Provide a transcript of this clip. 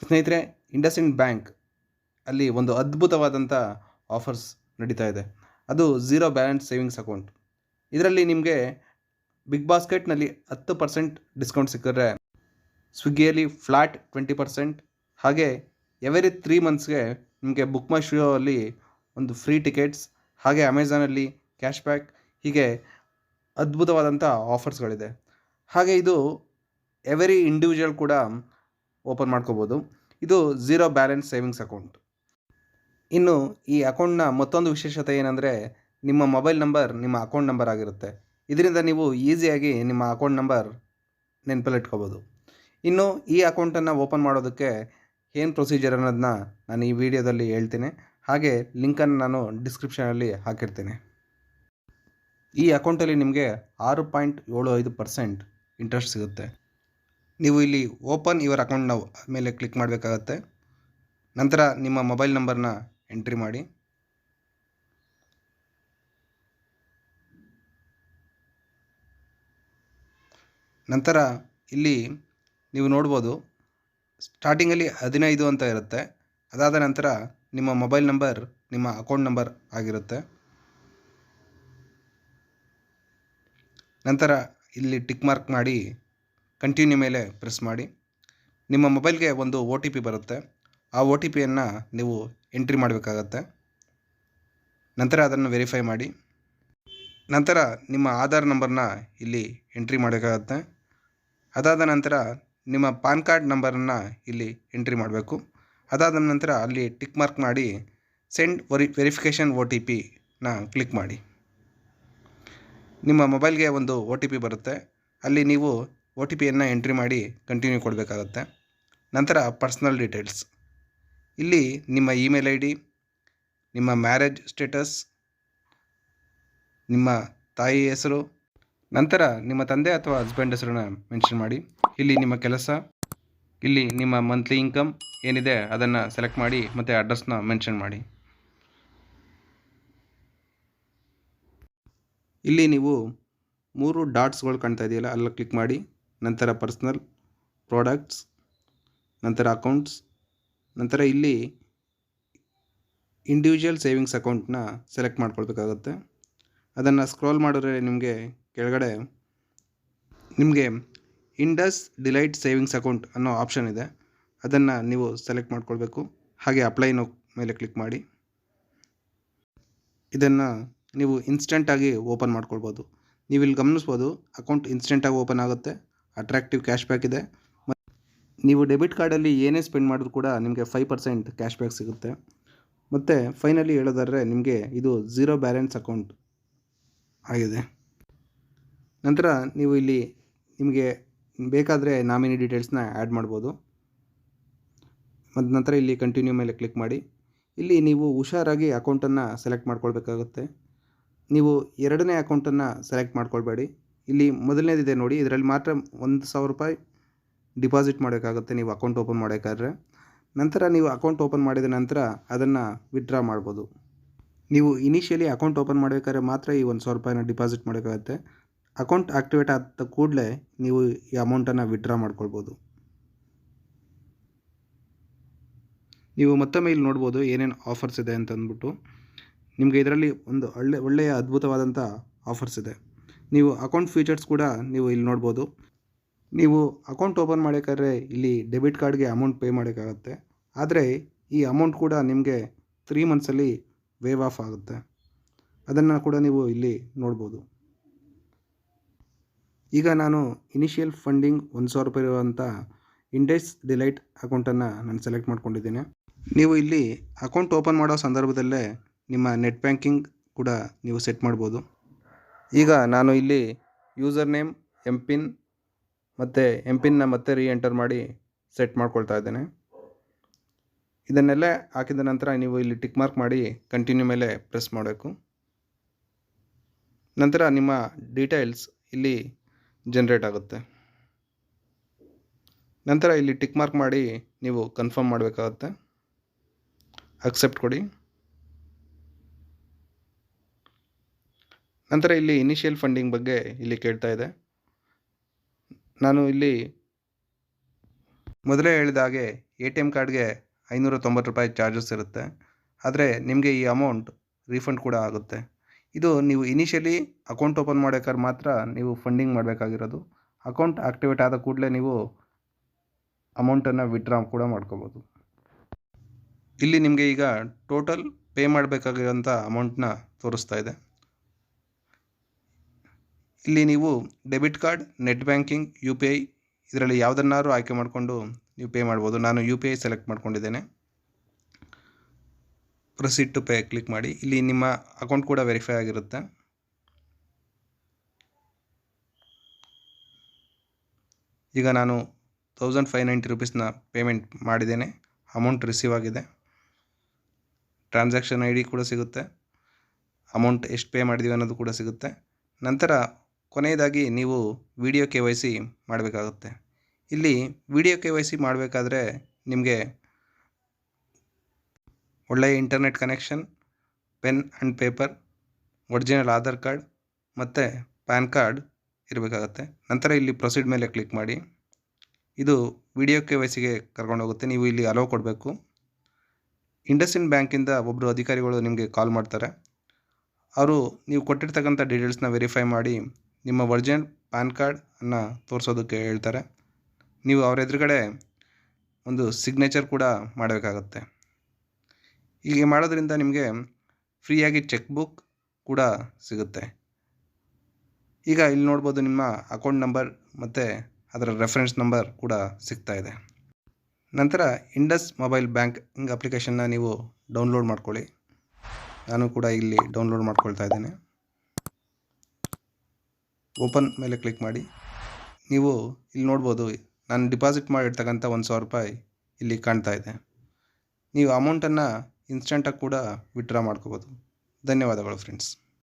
ಸ್ನೇಹಿತರೆ, ಇಂಡಸ್ಇಂಡ್ ಬ್ಯಾಂಕ್ ಅಲ್ಲಿ ಒಂದು ಅದ್ಭುತವಾದಂಥ ಆಫರ್ಸ್ ನಡೀತಾ ಇದೆ. ಅದು ಝೀರೋ ಬ್ಯಾಲೆನ್ಸ್ ಸೇವಿಂಗ್ಸ್ ಅಕೌಂಟ್. ಇದರಲ್ಲಿ ನಿಮಗೆ ಬಿಗ್ ಬಾಸ್ಕೆಟ್ನಲ್ಲಿ 10% ಡಿಸ್ಕೌಂಟ್ ಸಿಕ್ಕಿದ್ರೆ, ಸ್ವಿಗ್ಗಿಯಲ್ಲಿ ಫ್ಲಾಟ್ 20%, ಹಾಗೆ ಎವರಿ 3 ಮಂತ್ಸ್ಗೆ ನಿಮಗೆ ಬುಕ್ ಮೈ ಶೋ ಅಲ್ಲಿ ಒಂದು ಫ್ರೀ ಟಿಕೆಟ್ಸ್, ಹಾಗೆ ಅಮೆಝಾನಲ್ಲಿ ಕ್ಯಾಶ್ ಬ್ಯಾಕ್, ಹೀಗೆ ಅದ್ಭುತವಾದಂಥ ಆಫರ್ಸ್ಗಳಿದೆ. ಹಾಗೆ ಇದು ಎವರಿ ಇಂಡಿವಿಜುವಲ್ ಕೂಡ ಓಪನ್ ಮಾಡ್ಕೋಬೋದು. ಇದು ಝೀರೋ ಬ್ಯಾಲೆನ್ಸ್ ಸೇವಿಂಗ್ಸ್ ಅಕೌಂಟ್. ಇನ್ನು ಈ ಅಕೌಂಟ್ನ ಮತ್ತೊಂದು ವಿಶೇಷತೆ ಏನಂದರೆ, ನಿಮ್ಮ ಮೊಬೈಲ್ ನಂಬರ್ ನಿಮ್ಮ ಅಕೌಂಟ್ ನಂಬರ್ ಆಗಿರುತ್ತೆ. ಇದರಿಂದ ನೀವು ಈಸಿಯಾಗಿ ನಿಮ್ಮ ಅಕೌಂಟ್ ನಂಬರ್ ನೆನಪಲ್ಲಿಟ್ಕೋಬೋದು. ಇನ್ನು ಈ ಅಕೌಂಟನ್ನು ಓಪನ್ ಮಾಡೋದಕ್ಕೆ ಏನು ಪ್ರೊಸೀಜರ್ ಅನ್ನೋದನ್ನ ನಾನು ಈ ವಿಡಿಯೋದಲ್ಲಿ ಹೇಳ್ತೀನಿ. ಹಾಗೆ ಲಿಂಕನ್ನು ನಾನು ಡಿಸ್ಕ್ರಿಪ್ಷನಲ್ಲಿ ಹಾಕಿರ್ತೀನಿ. ಈ ಅಕೌಂಟಲ್ಲಿ ನಿಮಗೆ 6.75% ಇಂಟ್ರೆಸ್ಟ್ ಸಿಗುತ್ತೆ. ನೀವು ಇಲ್ಲಿ ಓಪನ್ ಯುವರ್ ಅಕೌಂಟ್ ನೌ ಮೇಲೆ ಕ್ಲಿಕ್ ಮಾಡಬೇಕಾಗತ್ತೆ. ನಂತರ ನಿಮ್ಮ ಮೊಬೈಲ್ ನಂಬರ್ನ ಎಂಟ್ರಿ ಮಾಡಿ. ನಂತರ ಇಲ್ಲಿ ನೀವು ನೋಡ್ಬೋದು, ಸ್ಟಾರ್ಟಿಂಗಲ್ಲಿ 15 ಅಂತ ಇರುತ್ತೆ. ಅದಾದ ನಂತರ ನಿಮ್ಮ ಮೊಬೈಲ್ ನಂಬರ್ ನಿಮ್ಮ ಅಕೌಂಟ್ ನಂಬರ್ ಆಗಿರುತ್ತೆ. ನಂತರ ಇಲ್ಲಿ ಟಿಕ್ ಮಾರ್ಕ್ ಮಾಡಿ ಕಂಟಿನ್ಯೂ ಮೇಲೆ ಪ್ರೆಸ್ ಮಾಡಿ. ನಿಮ್ಮ ಮೊಬೈಲ್ಗೆ ಒಂದು OTP ಬರುತ್ತೆ. ಆ OTPಯನ್ನು ನೀವು ಎಂಟ್ರಿ ಮಾಡಬೇಕಾಗತ್ತೆ. ನಂತರ ಅದನ್ನು ವೆರಿಫೈ ಮಾಡಿ. ನಂತರ ನಿಮ್ಮ ಆಧಾರ್ ನಂಬರ್ನ ಇಲ್ಲಿ ಎಂಟ್ರಿ ಮಾಡಬೇಕಾಗತ್ತೆ. ಅದಾದ ನಂತರ ನಿಮ್ಮ ಪಾನ್ ಕಾರ್ಡ್ ನಂಬರನ್ನು ಇಲ್ಲಿ ಎಂಟ್ರಿ ಮಾಡಬೇಕು. ಅದಾದ ನಂತರ ಅಲ್ಲಿ ಟಿಕ್ ಮಾರ್ಕ್ ಮಾಡಿ ಸೆಂಡ್ ವೆರಿಫಿಕೇಷನ್ OTPನ ಕ್ಲಿಕ್ ಮಾಡಿ. ನಿಮ್ಮ ಮೊಬೈಲ್ಗೆ ಒಂದು OTP ಬರುತ್ತೆ. ಅಲ್ಲಿ ನೀವು OTPಯನ್ನು ಎಂಟ್ರಿ ಮಾಡಿ ಕಂಟಿನ್ಯೂ ಕೊಡಬೇಕಾಗತ್ತೆ. ನಂತರ ಪರ್ಸ್ನಲ್ ಡೀಟೇಲ್ಸ್, ಇಲ್ಲಿ ನಿಮ್ಮ ಇಮೇಲ್ ID, ನಿಮ್ಮ ಮ್ಯಾರೇಜ್ ಸ್ಟೇಟಸ್, ನಿಮ್ಮ ತಾಯಿ ಹೆಸರು, ನಂತರ ನಿಮ್ಮ ತಂದೆ ಅಥವಾ ಹಸ್ಬೆಂಡ್ ಹೆಸರನ್ನ ಮೆನ್ಷನ್ ಮಾಡಿ. ಇಲ್ಲಿ ನಿಮ್ಮ ಕೆಲಸ, ಇಲ್ಲಿ ನಿಮ್ಮ ಮಂತ್ಲಿ ಇನ್ಕಮ್ ಏನಿದೆ ಅದನ್ನು ಸೆಲೆಕ್ಟ್ ಮಾಡಿ ಮತ್ತು ಅಡ್ರೆಸ್ನ ಮೆನ್ಷನ್ ಮಾಡಿ. ಇಲ್ಲಿ ನೀವು 3 ಡಾಟ್ಸ್ಗಳು ಕಾಣ್ತಾ ಇದೆಯಲ್ಲ, ಅಲ್ಲ ಕ್ಲಿಕ್ ಮಾಡಿ. ನಂತರ ಪರ್ಸ್ನಲ್, ಪ್ರಾಡಕ್ಟ್ಸ್, ನಂತರ ಅಕೌಂಟ್ಸ್, ನಂತರ ಇಲ್ಲಿ ಇಂಡಿವಿಜುವಲ್ ಸೇವಿಂಗ್ಸ್ ಅಕೌಂಟ್ನ ಸೆಲೆಕ್ಟ್ ಮಾಡ್ಕೊಳ್ಬೇಕಾಗುತ್ತೆ. ಅದನ್ನು ಸ್ಕ್ರೋಲ್ ಮಾಡಿದ್ರೆ ನಿಮಗೆ ಕೆಳಗಡೆ ನಿಮಗೆ ಇಂಡಸ್ ಡಿಲೈಟ್ ಸೇವಿಂಗ್ಸ್ ಅಕೌಂಟ್ ಅನ್ನೋ ಆಪ್ಷನ್ ಇದೆ. ಅದನ್ನು ನೀವು ಸೆಲೆಕ್ಟ್ ಮಾಡ್ಕೊಳ್ಬೇಕು. ಹಾಗೆ ಅಪ್ಲೈನ ಮೇಲೆ ಕ್ಲಿಕ್ ಮಾಡಿ. ಇದನ್ನು ನೀವು ಇನ್ಸ್ಟೆಂಟಾಗಿ ಓಪನ್ ಮಾಡ್ಕೊಳ್ಬೋದು. ನೀವು ಇಲ್ಲಿ ಗಮನಿಸ್ಬೋದು, ಅಕೌಂಟ್ ಇನ್ಸ್ಟೆಂಟಾಗಿ ಓಪನ್ ಆಗುತ್ತೆ. ಅಟ್ರಾಕ್ಟಿವ್ ಕ್ಯಾಶ್ ಬ್ಯಾಕ್ ಇದೆ. ನೀವು ಡೆಬಿಟ್ ಕಾರ್ಡಲ್ಲಿ ಏನೇ ಸ್ಪೆಂಡ್ ಮಾಡಿದ್ರು ಕೂಡ ನಿಮಗೆ 5% ಕ್ಯಾಶ್ ಬ್ಯಾಕ್ ಸಿಗುತ್ತೆ. ಮತ್ತು ಫೈನಲಿ ಹೇಳೋದಾದರೆ ನಿಮಗೆ ಇದು ಝೀರೋ ಬ್ಯಾಲೆನ್ಸ್ ಅಕೌಂಟ್ ಆಗಿದೆ. ನಂತರ ನೀವು ಇಲ್ಲಿ ನಿಮಗೆ ಬೇಕಾದರೆ ನಾಮಿನಿ ಡೀಟೇಲ್ಸ್ನ ಆ್ಯಡ್ ಮಾಡ್ಬೋದು. ಮತ್ತು ನಂತರ ಇಲ್ಲಿ ಕಂಟಿನ್ಯೂ ಮೇಲೆ ಕ್ಲಿಕ್ ಮಾಡಿ. ಇಲ್ಲಿ ನೀವು ಹುಷಾರಾಗಿ ಅಕೌಂಟನ್ನು ಸೆಲೆಕ್ಟ್ ಮಾಡ್ಕೊಳ್ಬೇಕಾಗುತ್ತೆ. ನೀವು ಎರಡನೇ ಅಕೌಂಟನ್ನು ಸೆಲೆಕ್ಟ್ ಮಾಡ್ಕೊಳ್ಬೇಡಿ. ಇಲ್ಲಿ ಮೊದಲನೇದಿದೆ ನೋಡಿ, ಇದರಲ್ಲಿ ಮಾತ್ರ ₹1,000 ಡಿಪಾಸಿಟ್ ಮಾಡೋಕ್ಕಾಗುತ್ತೆ ನೀವು ಅಕೌಂಟ್ ಓಪನ್ ಮಾಡೋಕ್ಕಾದ್ರೆ. ನಂತರ ನೀವು ಅಕೌಂಟ್ ಓಪನ್ ಮಾಡಿದ ನಂತರ ಅದನ್ನು ವಿತ್ಡ್ರಾ ಮಾಡ್ಬೋದು. ನೀವು ಇನಿಷಿಯಲಿ ಅಕೌಂಟ್ ಓಪನ್ ಮಾಡಬೇಕಾದ್ರೆ ಮಾತ್ರ ಈ ₹1,000 ಡಿಪಾಸಿಟ್ ಮಾಡೋಕ್ಕಾಗುತ್ತೆ. ಅಕೌಂಟ್ ಆಕ್ಟಿವೇಟ್ ಆದ ಕೂಡಲೇ ನೀವು ಈ ಅಮೌಂಟನ್ನು ವಿತ್ಡ್ರಾ ಮಾಡ್ಕೊಳ್ಬೋದು. ನೀವು ಮತ್ತೊಮ್ಮೆ ಇಲ್ಲಿ ನೋಡ್ಬೋದು ಏನೇನು ಆಫರ್ಸ್ ಇದೆ ಅಂತ ಅಂದ್ಬಿಟ್ಟು. ನಿಮಗೆ ಇದರಲ್ಲಿ ಒಂದು ಒಳ್ಳೆಯ ಅದ್ಭುತವಾದಂಥ ಆಫರ್ಸ್ ಇದೆ. ನೀವು ಅಕೌಂಟ್ ಫೀಚರ್ಸ್ ಕೂಡ ನೀವು ಇಲ್ಲಿ ನೋಡ್ಬೋದು. ನೀವು ಅಕೌಂಟ್ ಓಪನ್ ಮಾಡೋಕ್ಕಾದ್ರೆ ಇಲ್ಲಿ ಡೆಬಿಟ್ ಕಾರ್ಡ್ಗೆ ಅಮೌಂಟ್ ಪೇ ಮಾಡೋಕ್ಕಾಗತ್ತೆ. ಆದರೆ ಈ ಅಮೌಂಟ್ ಕೂಡ ನಿಮಗೆ 3 ಮಂತ್ಸಲ್ಲಿ ವೇವ್ ಆಫ್ ಆಗುತ್ತೆ. ಅದನ್ನು ಕೂಡ ನೀವು ಇಲ್ಲಿ ನೋಡ್ಬೋದು. ಈಗ ನಾನು ಇನಿಷಿಯಲ್ ಫಂಡಿಂಗ್ ₹1,000 ಇರುವಂಥ ಇಂಡಸ್ ಡಿಲೈಟ್ ಅಕೌಂಟನ್ನು ನಾನು ಸೆಲೆಕ್ಟ್ ಮಾಡ್ಕೊಂಡಿದ್ದೀನಿ. ನೀವು ಇಲ್ಲಿ ಅಕೌಂಟ್ ಓಪನ್ ಮಾಡೋ ಸಂದರ್ಭದಲ್ಲೇ ನಿಮ್ಮ ನೆಟ್ ಬ್ಯಾಂಕಿಂಗ್ ಕೂಡ ನೀವು ಸೆಟ್ ಮಾಡ್ಬೋದು. ಈಗ ನಾನು ಇಲ್ಲಿ ಯೂಸರ್ ನೇಮ್, MPIN ಮತ್ತು MPINನ ಮತ್ತೆ ಎಂಟರ್ ಮಾಡಿ ಸೆಟ್ ಮಾಡ್ಕೊಳ್ತಾ ಇದ್ದೇನೆ. ಇದನ್ನೆಲ್ಲ ಹಾಕಿದ ನಂತರ ನೀವು ಇಲ್ಲಿ ಟಿಕ್ ಮಾರ್ಕ್ ಮಾಡಿ ಕಂಟಿನ್ಯೂ ಮೇಲೆ ಪ್ರೆಸ್ ಮಾಡಬೇಕು. ನಂತರ ನಿಮ್ಮ ಡೀಟೇಲ್ಸ್ ಇಲ್ಲಿ ಜನ್ರೇಟ್ ಆಗುತ್ತೆ. ನಂತರ ಇಲ್ಲಿ ಟಿಕ್ ಮಾರ್ಕ್ ಮಾಡಿ ನೀವು ಕನ್ಫರ್ಮ್ ಮಾಡಬೇಕಾಗುತ್ತೆ. ಅಕ್ಸೆಪ್ಟ್ ಕೊಡಿ. ನಂತರ ಇಲ್ಲಿ ಇನಿಷಿಯಲ್ ಫಂಡಿಂಗ್ ಬಗ್ಗೆ ಇಲ್ಲಿ ಕೇಳ್ತಾ ಇದೆ. ನಾನು ಇಲ್ಲಿ ಮೊದಲೇ ಹೇಳಿದ ಹಾಗೆ ATM ಕಾರ್ಡ್ಗೆ ₹590 ಚಾರ್ಜಸ್ ಇರುತ್ತೆ. ಆದರೆ ನಿಮಗೆ ಈ ಅಮೌಂಟ್ ರೀಫಂಡ್ ಕೂಡ ಆಗುತ್ತೆ. ಇದು ನೀವು ಇನಿಷಿಯಲಿ ಅಕೌಂಟ್ ಓಪನ್ ಮಾಡೋಕ್ಕಾದ್ರೆ ಮಾತ್ರ ನೀವು ಫಂಡಿಂಗ್ ಮಾಡಬೇಕಾಗಿರೋದು. ಅಕೌಂಟ್ ಆಕ್ಟಿವೇಟ್ ಆದ ಕೂಡಲೇ ನೀವು ಅಮೌಂಟನ್ನು ವಿತ್ಡ್ರಾ ಕೂಡ ಮಾಡ್ಕೋಬೋದು. ಇಲ್ಲಿ ನಿಮಗೆ ಈಗ ಟೋಟಲ್ ಪೇ ಮಾಡಬೇಕಾಗಿರೋಂಥ ಅಮೌಂಟ್ನ ತೋರಿಸ್ತಾ ಇದೆ. ಇಲ್ಲಿ ನೀವು debit card, net banking, UPI ಇದರಲ್ಲಿ ಯಾವುದನ್ನಾದ್ರೂ ಆಯ್ಕೆ ಮಾಡಿಕೊಂಡು ನೀವು ಪೇ ಮಾಡ್ಬೋದು. ನಾನು UPI ಸೆಲೆಕ್ಟ್ ಮಾಡ್ಕೊಂಡಿದ್ದೇನೆ. ಪ್ರೊಸೀಡ್ ಟು ಪೇ ಕ್ಲಿಕ್ ಮಾಡಿ. ಇಲ್ಲಿ ನಿಮ್ಮ ಅಕೌಂಟ್ ಕೂಡ ವೆರಿಫೈ ಆಗಿರುತ್ತೆ. ಈಗ ನಾನು ₹1590 ಪೇಮೆಂಟ್ ಮಾಡಿದ್ದೇನೆ. ಅಮೌಂಟ್ ರಿಸೀವ್ ಆಗಿದೆ. ಟ್ರಾನ್ಸಾಕ್ಷನ್ ID ಕೂಡ ಸಿಗುತ್ತೆ. ಅಮೌಂಟ್ ಎಷ್ಟು ಪೇ ಮಾಡಿದ್ದೀವಿ ಅನ್ನೋದು ಕೂಡ ಸಿಗುತ್ತೆ. ನಂತರ ಕೊನೆಯದಾಗಿ ನೀವು ವಿಡಿಯೋ KYC ಮಾಡಬೇಕಾಗುತ್ತೆ. ಇಲ್ಲಿ ವಿಡಿಯೋ KYC ಮಾಡಬೇಕಾದ್ರೆ ನಿಮಗೆ ಒಳ್ಳೆಯ internet connection, pen and paper, original Aadhaar card ಮತ್ತು ಪ್ಯಾನ್ ಕಾರ್ಡ್ ಇರಬೇಕಾಗತ್ತೆ. ನಂತರ ಇಲ್ಲಿ ಪ್ರೊಸೀಡ್ ಮೇಲೆ ಕ್ಲಿಕ್ ಮಾಡಿ. ಇದು ವಿಡಿಯೋ KYCಗೆ ಕರ್ಕೊಂಡೋಗುತ್ತೆ. ನೀವು ಇಲ್ಲಿ ಅಲೋ ಕೊಡಬೇಕು. ಇಂಡಸ್ಇಂಡ್ ಬ್ಯಾಂಕಿಂದ ಒಬ್ಬರು ಅಧಿಕಾರಿಗಳು ನಿಮಗೆ ಕಾಲ್ ಮಾಡ್ತಾರೆ. ಅವರು ನೀವು ಕೊಟ್ಟಿರ್ತಕ್ಕಂಥ ಡೀಟೇಲ್ಸ್ನ ವೆರಿಫೈ ಮಾಡಿ ನಿಮ್ಮ ಒರಿಜಿನಲ್ ಪ್ಯಾನ್ ಕಾರ್ಡನ್ನು ತೋರಿಸೋದಕ್ಕೆ ಹೇಳ್ತಾರೆ. ನೀವು ಅವ್ರ ಎದುರುಗಡೆ ಒಂದು ಸಿಗ್ನೇಚರ್ ಕೂಡ ಮಾಡಬೇಕಾಗತ್ತೆ. ಹೀಗೆ ಮಾಡೋದ್ರಿಂದ ನಿಮಗೆ ಫ್ರೀಯಾಗಿ ಚೆಕ್ ಬುಕ್ ಕೂಡ ಸಿಗುತ್ತೆ. ಈಗ ಇಲ್ಲಿ ನೋಡ್ಬೋದು ನಿಮ್ಮ ಅಕೌಂಟ್ ನಂಬರ್ ಮತ್ತು ಅದರ ರೆಫರೆನ್ಸ್ ನಂಬರ್ ಕೂಡ ಸಿಗ್ತಾ ಇದೆ. ನಂತರ ಇಂಡಸ್ ಮೊಬೈಲ್ ಬ್ಯಾಂಕಿಂಗ್ ಅಪ್ಲಿಕೇಶನ್ನ ನೀವು ಡೌನ್ಲೋಡ್ ಮಾಡ್ಕೊಳ್ಳಿ. ನಾನು ಕೂಡ ಇಲ್ಲಿ ಡೌನ್ಲೋಡ್ ಮಾಡ್ಕೊಳ್ತಾ ಇದ್ದೇನೆ. ಓಪನ್ ಮೇಲೆ ಕ್ಲಿಕ್ ಮಾಡಿ. ನೀವು ಇಲ್ಲಿ ನೋಡ್ಬೋದು ನಾನು ಡಿಪಾಸಿಟ್ ಮಾಡಿರ್ತಕ್ಕಂಥ ₹1,000 ಇಲ್ಲಿ ಕಾಣ್ತಾ ಇದೆ. ನೀವು ಅಮೌಂಟನ್ನು ಇನ್ಸ್ಟೆಂಟಾಗಿ ಕೂಡ ವಿತ್ಡ್ರಾ ಮಾಡ್ಕೋಬೋದು. ಧನ್ಯವಾದಗಳು ಫ್ರೆಂಡ್ಸ್.